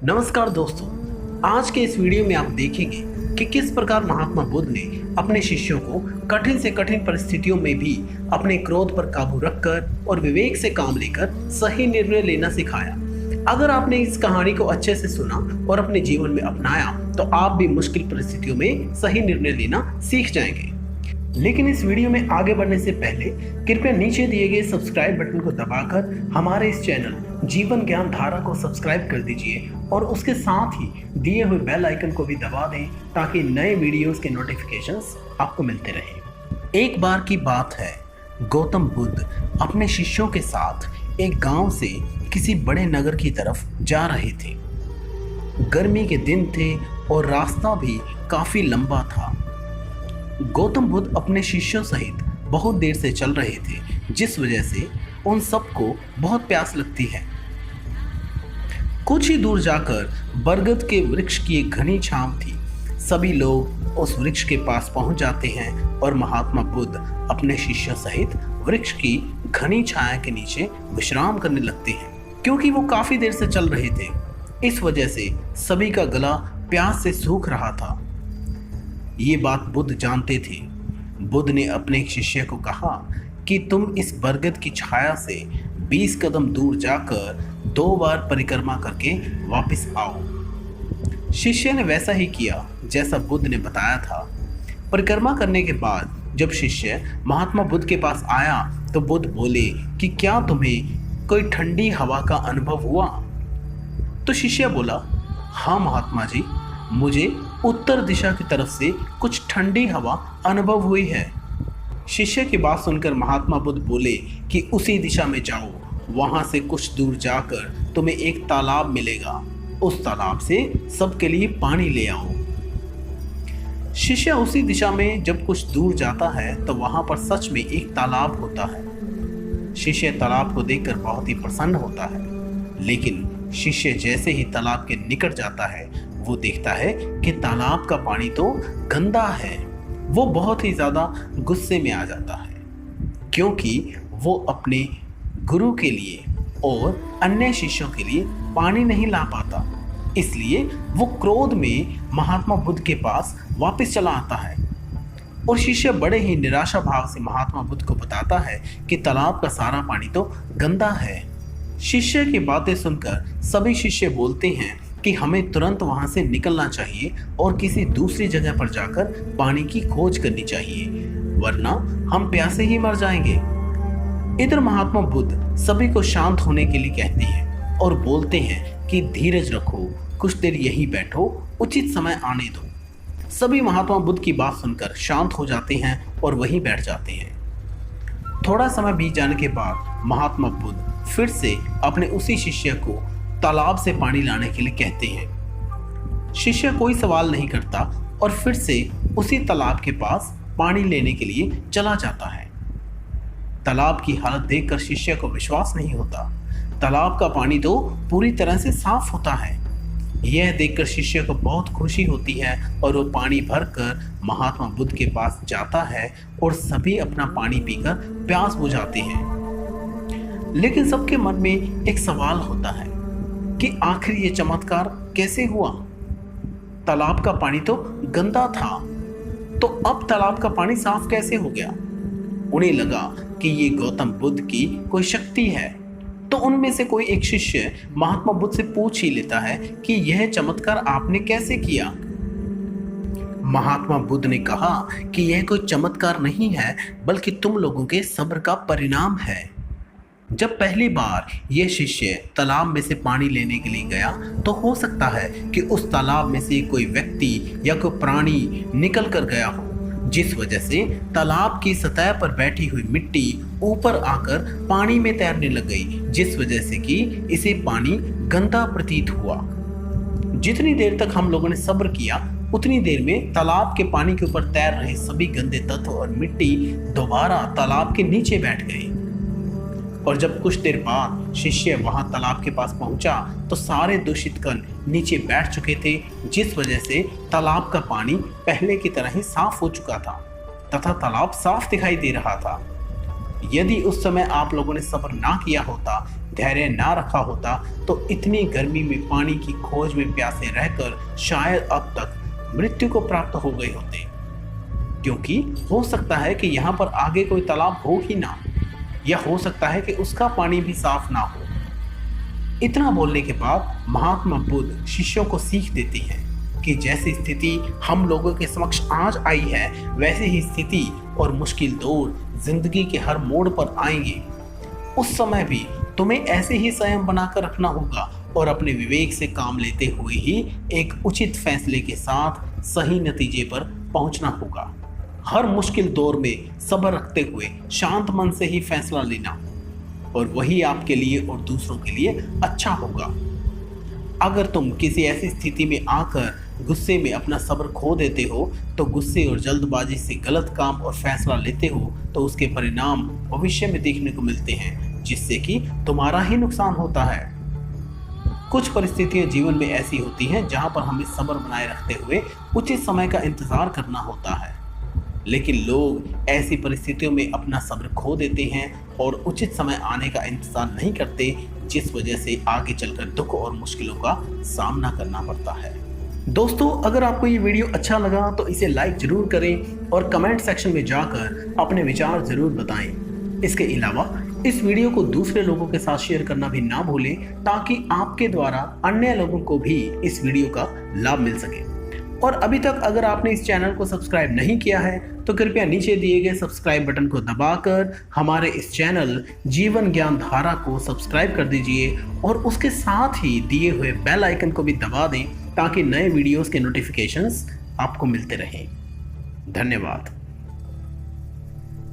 नमस्कार दोस्तों, आज के इस वीडियो में आप देखेंगे कि किस प्रकार महात्मा बुद्ध ने अपने शिष्यों को कठिन से कठिन परिस्थितियों में भी अपने क्रोध पर काबू रखकर और विवेक से काम लेकर सही निर्णय लेना सिखाया। अगर आपने इस कहानी को अच्छे से सुना और अपने जीवन में अपनाया तो आप भी मुश्किल परिस्थितियों में सही निर्णय लेना सीख जाएंगे। लेकिन इस वीडियो में आगे बढ़ने से पहले कृपया नीचे दिए गए सब्सक्राइब बटन को दबाकर हमारे इस चैनल जीवन ज्ञान धारा को सब्सक्राइब कर दीजिए और उसके साथ ही दिए हुए बेल आइकन को भी दबा दें ताकि नए वीडियोस के नोटिफिकेशंस आपको मिलते रहें। एक बार की बात है, गौतम बुद्ध अपने शिष्यों के साथ एक गांव से किसी बड़े नगर की तरफ जा रहे थे। गर्मी के दिन थे और रास्ता भी काफी लंबा था। गौतम बुद्ध अपने शिष्यों सहित बहुत देर से चल रहे थे, जिस वजह से उन सबको बहुत प्यास लगती है। कुछ ही दूर जाकर बरगद के वृक्ष की एक घनी छांव थी। सभी लोग उस वृक्ष के पास पहुंच जाते हैं और महात्मा बुद्ध अपने शिष्यों सहित वृक्ष की घनी छाया के नीचे विश्राम करने लगते हैं। क्योंकि वो काफी देर से चल रहे थे, इस वजह से सभी का गला प्यास से सूख रहा था। ये बात बुद्ध जानते थे। बुद्ध ने अपने एक शिष्य को कहा कि तुम इस बरगद की छाया से 20 कदम दूर जाकर 2 बार परिक्रमा करके वापस आओ। शिष्य ने वैसा ही किया जैसा बुद्ध ने बताया था। परिक्रमा करने के बाद जब शिष्य महात्मा बुद्ध के पास आया तो बुद्ध बोले कि क्या तुम्हें कोई ठंडी हवा का अनुभव हुआ? तो शिष्य बोला, हाँ महात्मा जी, मुझे उत्तर दिशा की तरफ से कुछ ठंडी हवा अनुभव हुई है। शिष्य की बात सुनकर महात्मा बुद्ध बोले कि उसी दिशा में जाओ, वहां से कुछ दूर जाकर तुम्हें एक तालाब मिलेगा, उस तालाब से सबके लिए पानी ले आओ। शिष्य उसी दिशा में जब कुछ दूर जाता है तो वहां पर सच में एक तालाब होता है। शिष्य तालाब को देखकर बहुत ही प्रसन्न होता है, लेकिन शिष्य जैसे ही तालाब के निकट जाता है वो देखता है कि तालाब का पानी तो गंदा है। वो बहुत ही ज़्यादा गुस्से में आ जाता है क्योंकि वो अपने गुरु के लिए और अन्य शिष्यों के लिए पानी नहीं ला पाता। इसलिए वो क्रोध में महात्मा बुद्ध के पास वापस चला आता है और शिष्य बड़े ही निराशा भाव से महात्मा बुद्ध को बताता है कि तालाब का सारा पानी तो गंदा है। शिष्य की बातें सुनकर सभी शिष्य बोलते हैं कि हमें तुरंत वहां से निकलना चाहिए और किसी दूसरी जगह पर जाकर पानी की खोज करनी चाहिए, वरना हम प्यासे ही मर जाएंगे। इधर महात्मा बुद्ध सभी को शांत होने के लिए कहते हैं और बोलते हैं कि धीरज रखो, कुछ देर यहीं बैठो, उचित समय आने दो। सभी महात्मा बुद्ध की बात सुनकर शांत हो जाते हैं और वहीं बैठ जाते हैं। थोड़ा समय बीत जाने के बाद महात्मा बुद्ध फिर से अपने उसी शिष्य को तालाब से पानी लाने के लिए कहते हैं। शिष्य कोई सवाल नहीं करता और फिर से उसी तालाब के पास पानी लेने के लिए चला जाता है। तालाब की हालत देखकर शिष्य को विश्वास नहीं होता। तालाब का पानी तो पूरी तरह से साफ होता है। यह देखकर शिष्य को बहुत खुशी होती है और वो पानी भरकर महात्मा बुद्ध के पास जाता है और सभी अपना पानी पीकर प्यास बुझाते हैं। लेकिन सबके मन में एक सवाल होता है कि आखिर ये चमत्कार कैसे हुआ? तालाब का पानी तो गंदा था, तो अब तालाब का पानी साफ कैसे हो गया? उन्हें लगा कि ये गौतम बुद्ध की कोई शक्ति है। तो उनमें से कोई एक शिष्य महात्मा बुद्ध से पूछ ही लेता है कि यह चमत्कार आपने कैसे किया? महात्मा बुद्ध ने कहा कि यह कोई चमत्कार नहीं है, बल्कि तुम लोगों के सब्र का परिणाम है। जब पहली बार यह शिष्य तालाब में से पानी लेने के लिए गया तो हो सकता है कि उस तालाब में से कोई व्यक्ति या कोई प्राणी निकल कर गया हो, जिस वजह से तालाब की सतह पर बैठी हुई मिट्टी ऊपर आकर पानी में तैरने लग गई, जिस वजह से कि इसे पानी गंदा प्रतीत हुआ। जितनी देर तक हम लोगों ने सब्र किया, उतनी देर में तालाब के पानी के ऊपर तैर रहे सभी गंदे तत्व और मिट्टी दोबारा तालाब के नीचे बैठ गए। और जब कुछ देर बाद शिष्य वहां तालाब के पास पहुंचा तो सारे दूषित कण नीचे बैठ चुके थे, जिस वजह से तालाब का पानी पहले की तरह ही साफ हो चुका था तथा तालाब साफ दिखाई दे रहा था। यदि उस समय आप लोगों ने सब्र ना किया होता धैर्य ना रखा होता तो इतनी गर्मी में पानी की खोज में प्यासे रहकर शायद अब तक मृत्यु को प्राप्त हो गए होते, क्योंकि हो सकता है कि यहाँ पर आगे कोई तालाब हो ही ना, या हो सकता है कि उसका पानी भी साफ ना हो। इतना बोलने के बाद महात्मा बुद्ध शिष्यों को सीख देती हैं कि जैसी स्थिति हम लोगों के समक्ष आज आई है, वैसी ही स्थिति और मुश्किल दौर जिंदगी के हर मोड़ पर आएंगे। उस समय भी तुम्हें ऐसे ही संयम बनाकर रखना होगा और अपने विवेक से काम लेते हुए ही एक उचित फैसले के साथ सही नतीजे पर पहुंचना होगा। हर मुश्किल दौर में सब्र रखते हुए शांत मन से ही फैसला लेना, और वही आपके लिए और दूसरों के लिए अच्छा होगा। अगर तुम किसी ऐसी स्थिति में आकर गुस्से में अपना सब्र खो देते हो तो गुस्से और जल्दबाजी से गलत काम और फैसला लेते हो तो उसके परिणाम भविष्य में देखने को मिलते हैं, जिससे कि तुम्हारा ही नुकसान होता है। कुछ परिस्थितियां जीवन में ऐसी होती हैं जहां पर हमें सब्र बनाए रखते हुए उचित समय का इंतजार करना होता है, लेकिन लोग ऐसी परिस्थितियों में अपना सब्र खो देते हैं और उचित समय आने का इंतजार नहीं करते, जिस वजह से आगे चलकर दुख और मुश्किलों का सामना करना पड़ता है। दोस्तों, अगर आपको ये वीडियो अच्छा लगा तो इसे लाइक जरूर करें और कमेंट सेक्शन में जाकर अपने विचार जरूर बताएं। इसके अलावा इस वीडियो को दूसरे लोगों के साथ शेयर करना भी ना भूलें, ताकि आपके द्वारा अन्य लोगों को भी इस वीडियो का लाभ मिल सके। और अभी तक अगर आपने इस चैनल को सब्सक्राइब नहीं किया है तो कृपया नीचे दिए गए सब्सक्राइब बटन को दबाकर हमारे इस चैनल जीवन ज्ञान धारा को सब्सक्राइब कर दीजिए और उसके साथ ही दिए हुए बेल आइकन को भी दबा दें, ताकि नए वीडियोस के नोटिफिकेशंस आपको मिलते रहें। धन्यवाद।